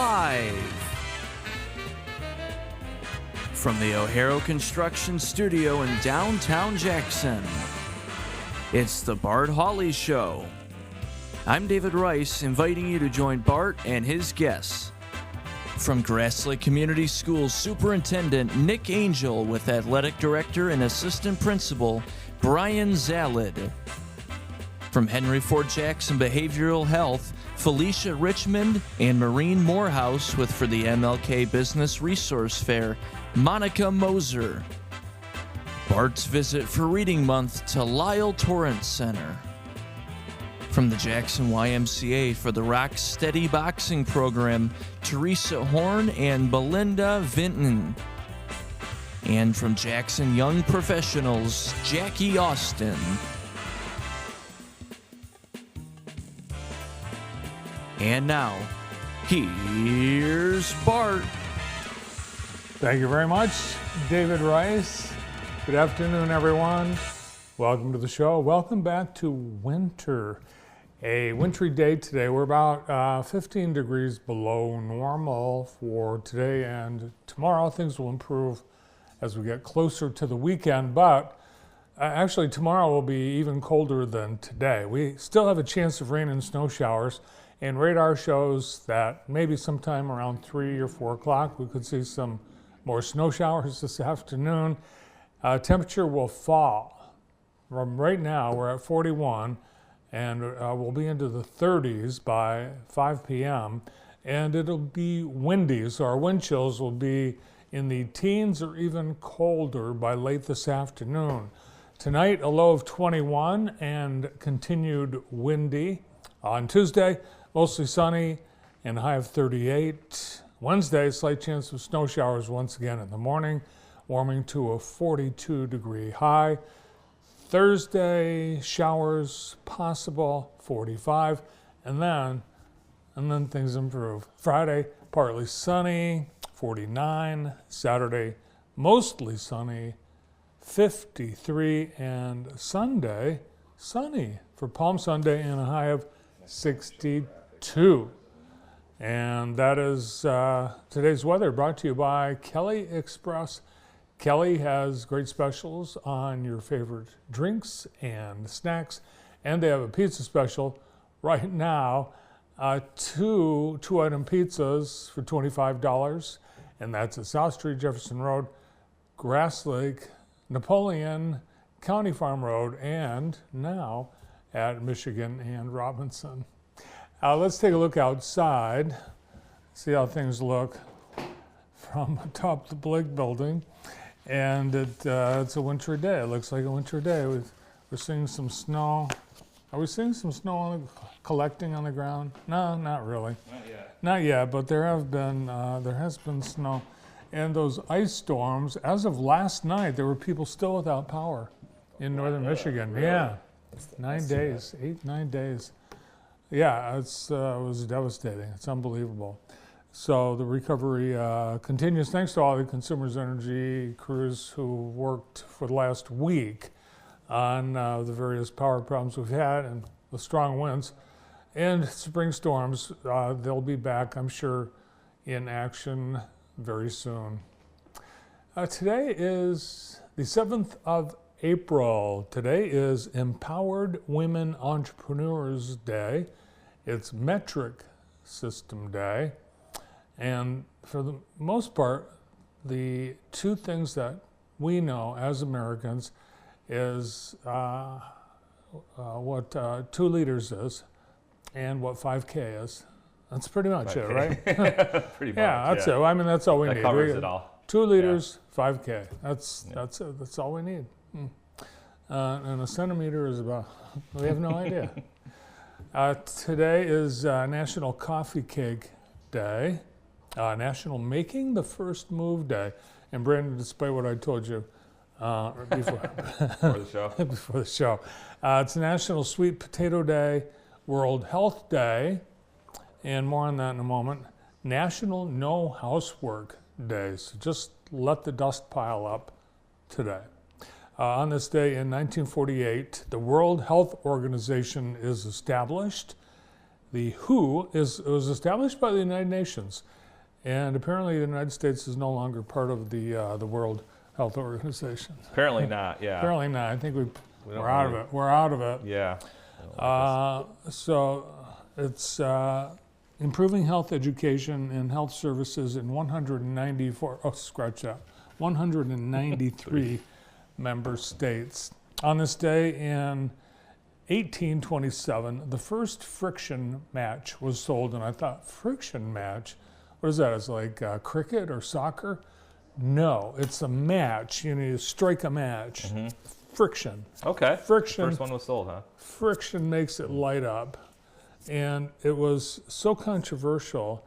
Live from the O'Hara Construction Studio in downtown Jackson, it's the Bart Hawley Show. I'm David Rice, inviting you to join Bart and his guests. From Grass Lake Community Schools Superintendent Nick Angel with Athletic Director and Assistant Principal Brian Zalid. From Henry Ford Jackson Behavioral Health, Felicia Richmond and Maureen Morehouse with for the MLK Business Resource Fair, Monica Moser. Bart's visit for Reading Month to Lyle Torrance Center. From the Jackson YMCA for the Rock Steady Boxing Program, Teresa Horn and Belinda Vinton. And from Jackson Young Professionals, Jackie Austin. And now, here's Bart. Thank you very much, David Rice. Good afternoon, everyone. Welcome to the show. Welcome back to winter. A wintry day today. We're about 15 degrees below normal for today and tomorrow. Things will improve as we get closer to the weekend, but actually tomorrow will be even colder than today. We still have a chance of rain and snow showers, and radar shows that maybe sometime around 3 or 4 o'clock we could see some more snow showers this afternoon. Temperature will fall. From right now, we're at 41, and we'll be into the 30s by 5 p.m., and it'll be windy, so our wind chills will be in the teens or even colder by late this afternoon. Tonight, a low of 21 and continued windy. On Tuesday, mostly sunny and a high of 38. Wednesday, slight chance of snow showers once again in the morning, warming to a 42-degree high. Thursday, showers possible, 45, and then things improve. Friday, partly sunny, 49. Saturday, mostly sunny, 53, and Sunday, sunny for Palm Sunday and a high of 62. And that is today's weather, brought to you by Kelly Express. Kelly has great specials on your favorite drinks and snacks, and they have a pizza special right now. Two-item pizzas for $25, and that's at South Street, Jefferson Road, Grass Lake, Napoleon, County Farm Road, and now at Michigan and Robinson. Let's take a look outside, see how things look from atop the Blake building. And it's a wintry day. It looks like a wintry day. We're seeing some snow. Are we seeing some snow collecting on the ground? No, not really. Not yet. Not yet, but there has been snow. And those ice storms, as of last night, there were people still without power in northern Michigan. Really? Yeah, 9 days, 9 days. Yeah, it was devastating. It's unbelievable. So the recovery continues. Thanks to all the Consumers Energy crews who worked for the last week on the various power problems we've had and the strong winds and spring storms. They'll be back, I'm sure, in action very soon. Today is the 7th of April. Today is Empowered Women Entrepreneurs Day. It's Metric System Day. And for the most part, the two things that we know as Americans is what 2 liters is and what 5K is. That's pretty much 5K. It, right? Pretty much. Yeah, that's it. I mean, that's all we need. That covers it all. 2 liters, 5K. That's it. That's all we need. And a centimeter is about, we have no idea. Today is National Coffee Cake Day, National Making the First Move Day. And Brandon, despite what I told you before the show, it's National Sweet Potato Day, World Health Day, and more on that in a moment. National No Housework Day. So just let the dust pile up today. On this day in 1948, the World Health Organization is established. The WHO was established by the United Nations, and apparently the United States is no longer part of the World Health Organization. Apparently not, yeah. Apparently not. I think we're out of it. We're out of it. Yeah. So it's improving health education and health services in 193 member states. On this day in 1827, the first friction match was sold, and I thought, friction match? What is that? It's like cricket or soccer? No, it's a match. You strike a match. Mm-hmm. Friction. Okay. Friction. First one was sold, huh? Friction makes it light up. And it was so controversial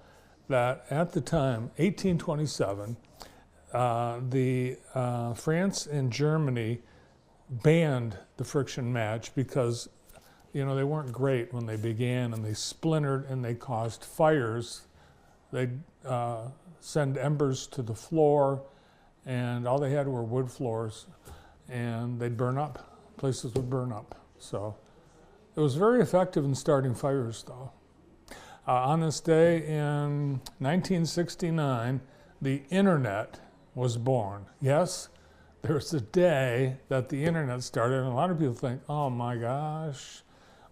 that at the time, 1827, France and Germany banned the friction match because, they weren't great when they began, and they splintered and they caused fires. They'd send embers to the floor, and all they had were wood floors, and they'd burn up. Places would burn up. So it was very effective in starting fires, though. On this day in 1969, the internet was born. Yes, there was a day that the internet started, and a lot of people think, oh my gosh,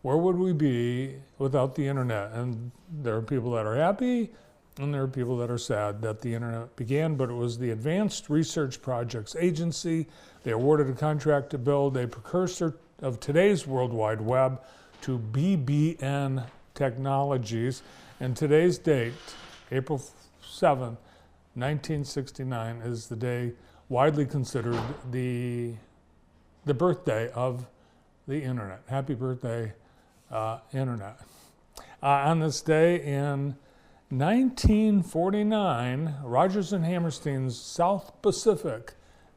where would we be without the internet? And there are people that are happy, and there are people that are sad that the internet began, but it was the Advanced Research Projects Agency. They awarded a contract to build a precursor of today's World Wide Web to BBN Technologies. And today's date, April 7th, 1969, is the day widely considered the birthday of the internet. Happy birthday, internet. On this day in 1949, Rodgers and Hammerstein's South Pacific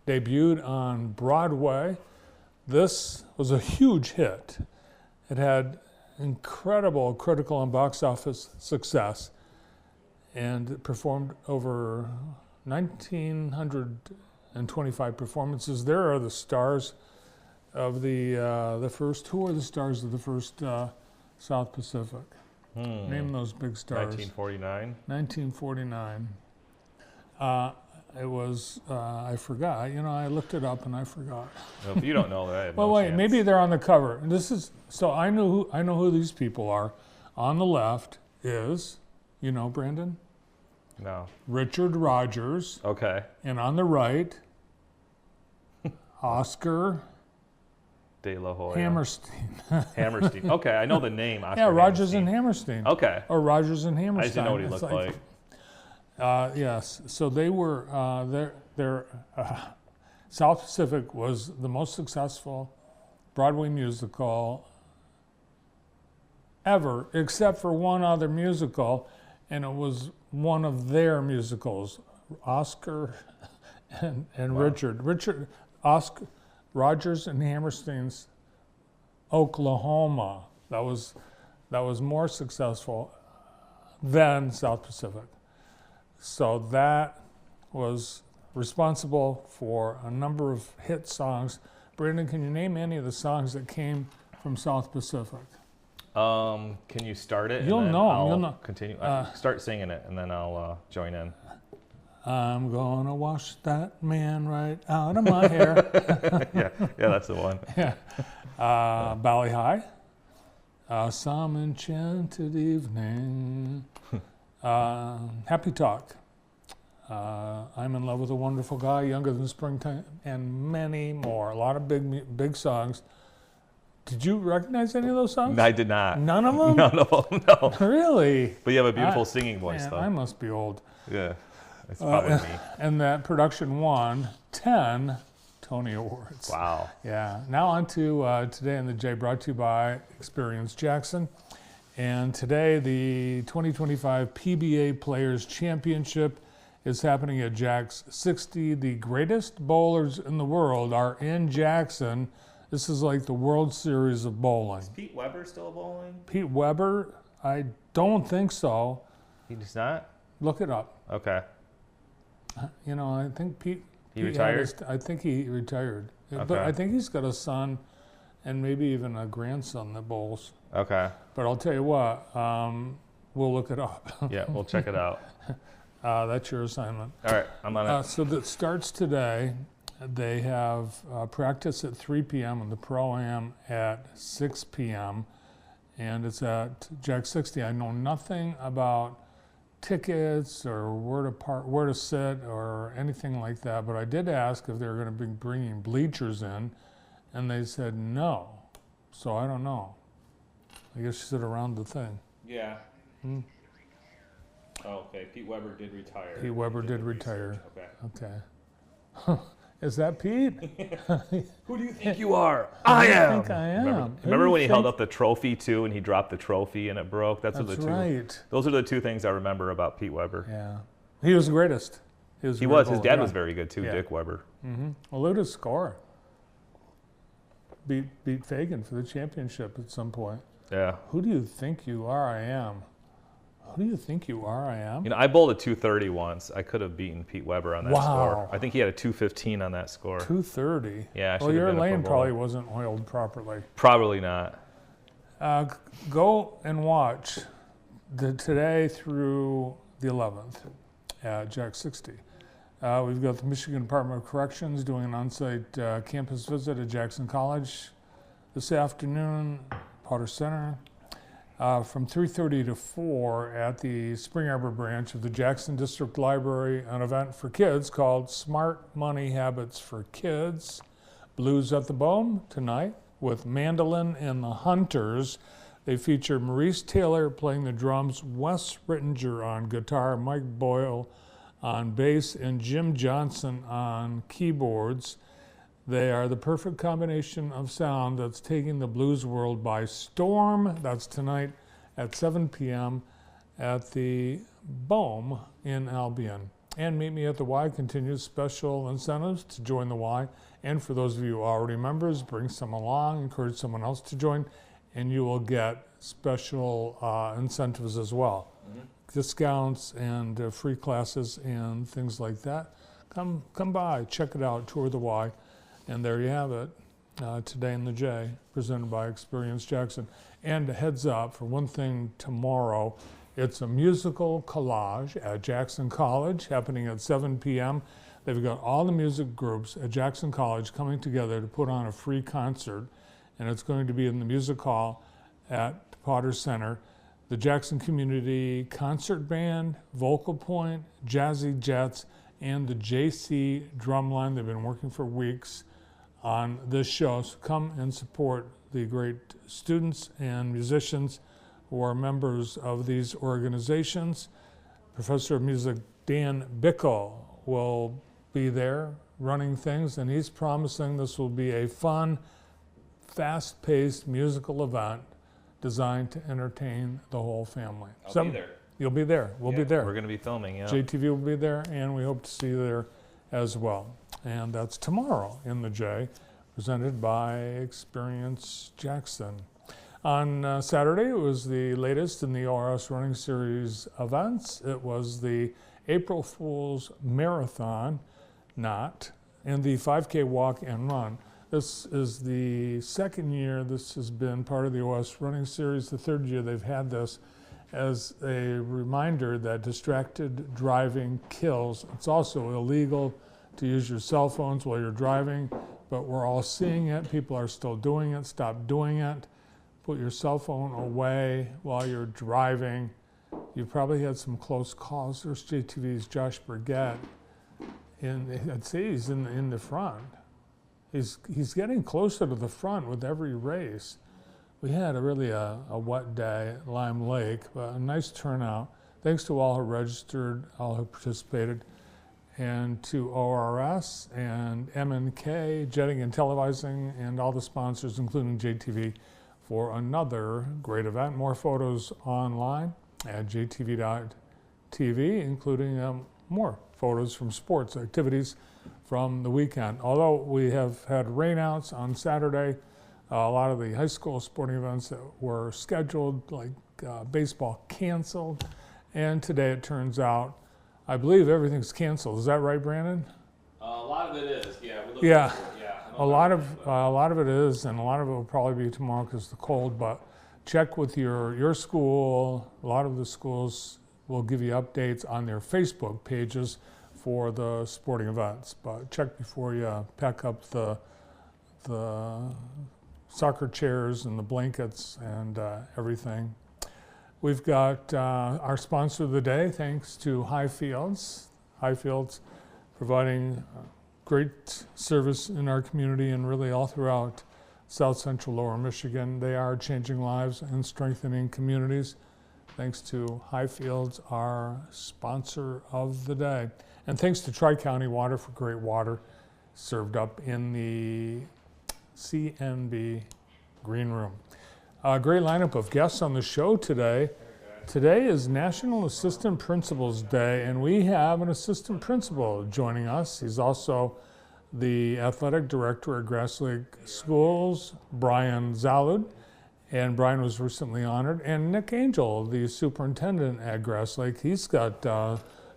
debuted on Broadway. This was a huge hit. It had incredible critical and box office success, and it performed over 1,925 performances. There are the stars of the first. Who are the stars of the first South Pacific? Name those big stars. 1949. 1949. It was, I forgot. I looked it up and I forgot. Well, if you don't know that, I have Well, no wait, chance. maybe they're on the cover. So I know who these people are. On the left is, Brandon? No. Richard Rodgers. Okay. And on the right, Oscar De La Hoya. Hammerstein. Hammerstein. Okay, I know the name. Oscar Yeah, Rodgers Hammerstein. and Hammerstein. Okay. Or Rodgers and I Hammerstein. just didn't know what he It's looked like. Yes, so they were, their South Pacific was the most successful Broadway musical ever, except for one other musical, and it was one of their musicals, Oscar and Wow. Oscar, Rodgers and Hammerstein's Oklahoma. That was more successful than South Pacific. So that was responsible for a number of hit songs. Brandon, can you name any of the songs that came from South Pacific? Can you start it? You'll and then know 'em, I'll you'll know. Continue. Start singing it, and then I'll join in. I'm gonna wash that man right out of my hair. yeah, that's the one. Bally High. Some enchanted evening. Happy Talk. I'm in love with a wonderful guy, younger than springtime, and many more. A lot of big songs. Did you recognize any of those songs? I did not. None of them? None of them, no. Really? But you have a beautiful singing voice, Man, though. I must be old. Yeah, it's probably me. And that production won 10 Tony Awards. Wow. Yeah. Now on to Today in the J, brought to you by Experience Jackson. And today, the 2025 PBA Players Championship is happening at Jack's 60. The greatest bowlers in the world are in Jackson. This is like the World Series of bowling. Is Pete Weber still bowling? Pete Weber? I don't think so. He does not? Look it up. Okay. I think Pete... He Pete retired? I think he retired. But Okay. I think he's got a son and maybe even a grandson that bowls. Okay. But I'll tell you what, we'll look it up. Yeah, we'll check it out. That's your assignment. All right, I'm on it. So that starts today. They have practice at 3 p.m. and the Pro-Am at 6 p.m. And it's at Jack 60. I know nothing about tickets or where to sit or anything like that, but I did ask if they were going to be bringing bleachers in, and they said no. So I don't know. I guess you sit around the thing. Yeah. Oh, okay. Pete Weber did retire. Pete Weber did retire. Okay. Okay. Is that Pete? Who do you think you are? I am. I think I am. Remember when he held up the trophy too, and he dropped the trophy and it broke? That's what the two. Right. Those are the two things I remember about Pete Weber. Yeah. He was the greatest. He was. His dad was very good too, Yeah. Dick Weber. Mm-hmm. Well, look at his score. Beat Fagan for the championship at some point. Yeah. Who do you think you are? I am. Who do you think you are? I am. You know, I bowled a 230 once. I could have beaten Pete Weber on that Wow. score. I think he had a 215 on that score. 230. Yeah. I should Well, have your been a pro lane bowler. probably wasn't oiled properly. Probably not. Go and watch today through the 11th at Jack 60. We've got the Michigan Department of Corrections doing an on-site campus visit at Jackson College this afternoon, Potter Center. From 3:30 to 4 at the Spring Arbor branch of the Jackson District Library, an event for kids called Smart Money Habits for Kids. Blues at the Bone tonight with Mandolin and the Hunters. They feature Maurice Taylor playing the drums, Wes Rittinger on guitar, Mike Boyle on bass, and Jim Johnson on keyboards. They are the perfect combination of sound that's taking the blues world by storm. That's tonight at 7 p.m. at the Bohm in Albion. And Meet Me at the Y continues special incentives to join the Y. And for those of you already members, bring someone along, encourage someone else to join, and you will get special incentives as well. Mm-hmm. Discounts and free classes and things like that. Come by, check it out, tour the Y. And there you have it, Today in the J, presented by Experience Jackson. And a heads up, for one thing, tomorrow, it's a musical collage at Jackson College, happening at 7 p.m. They've got all the music groups at Jackson College coming together to put on a free concert, and it's going to be in the music hall at Potter Center. The Jackson Community Concert Band, Vocal Point, Jazzy Jets, and the JC Drumline. They've been working for weeks on this show, so come and support the great students and musicians who are members of these organizations. Professor of Music Dan Bickle will be there running things, and he's promising this will be a fun, fast-paced musical event designed to entertain the whole family. I'll be there. You'll be there. We'll be there. We're going to be filming, yeah. JTV will be there, and we hope to see you there as well. And that's tomorrow in the J, presented by Experience Jackson. On Saturday, it was the latest in the ORS Running Series events. It was the April Fool's Marathon, and the 5K Walk and Run. This is the second year this has been part of the OS Running Series, the third year they've had this, as a reminder that distracted driving kills. It's also illegal to use your cell phones while you're driving, but we're all seeing it. People are still doing it. Stop doing it. Put your cell phone away while you're driving. You've probably had some close calls. There's JTV's Josh Burgett. I'd say he's in the front. He's getting closer to the front with every race. We had a wet day at Lime Lake, but a nice turnout. Thanks to all who registered, all who participated, and to ORS and MNK, Jetting and Televising, and all the sponsors, including JTV, for another great event. More photos online at jtv.tv, including more photos from sports activities from the weekend. Although we have had rainouts on Saturday, a lot of the high school sporting events that were scheduled, like baseball, canceled. And today it turns out, I believe everything's canceled. Is that right, Brandon? A lot of it is, yeah. Yeah. A lot of it is, and a lot of it will probably be tomorrow because of the cold, but check with your school. A lot of the schools will give you updates on their Facebook pages for the sporting events, but check before you pack up the soccer chairs and the blankets and everything. We've got our sponsor of the day, thanks to Highfields. Highfields providing great service in our community and really all throughout South Central Lower Michigan. They are changing lives and strengthening communities. Thanks to Highfields, our sponsor of the day. And thanks to Tri-County Water for great water served up in the CNB Green Room. A great lineup of guests on the show today. Today is National Assistant Principals Day, and we have an assistant principal joining us. He's also the athletic director at Grass Lake Schools, Brian Zalud, and Brian was recently honored, and Nick Angel, the superintendent at Grass Lake. He's got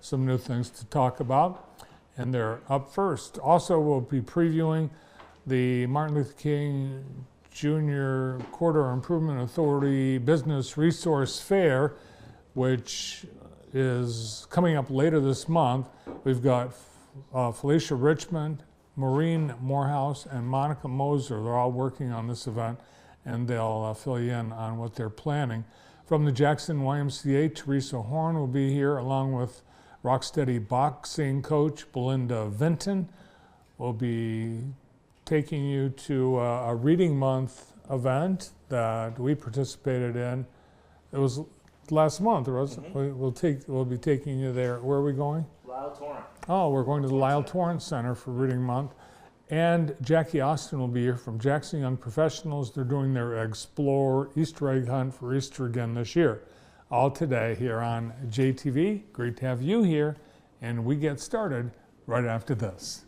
some new things to talk about, and they're up first. Also, we'll be previewing the Martin Luther King Jr. Corridor Improvement Authority Business Resource Fair, which is coming up later this month. We've got Felicia Richmond, Maureen Morehouse, and Monica Moser. They're all working on this event, and they'll fill you in on what they're planning. From the Jackson YMCA, Teresa Horn will be here, along with Rocksteady boxing coach Belinda Vinton. We'll be taking you to a Reading Month event that we participated in. It was last month, wasn't it? We'll be taking you there. Where are we going? Lyle Torrent. Oh, we're going to the Lyle Torrent Center for Reading Month. And Jackie Austin will be here from Jackson Young Professionals. They're doing their Explore Easter egg hunt for Easter again this year. All today here on JTV. Great to have you here. And we get started right after this.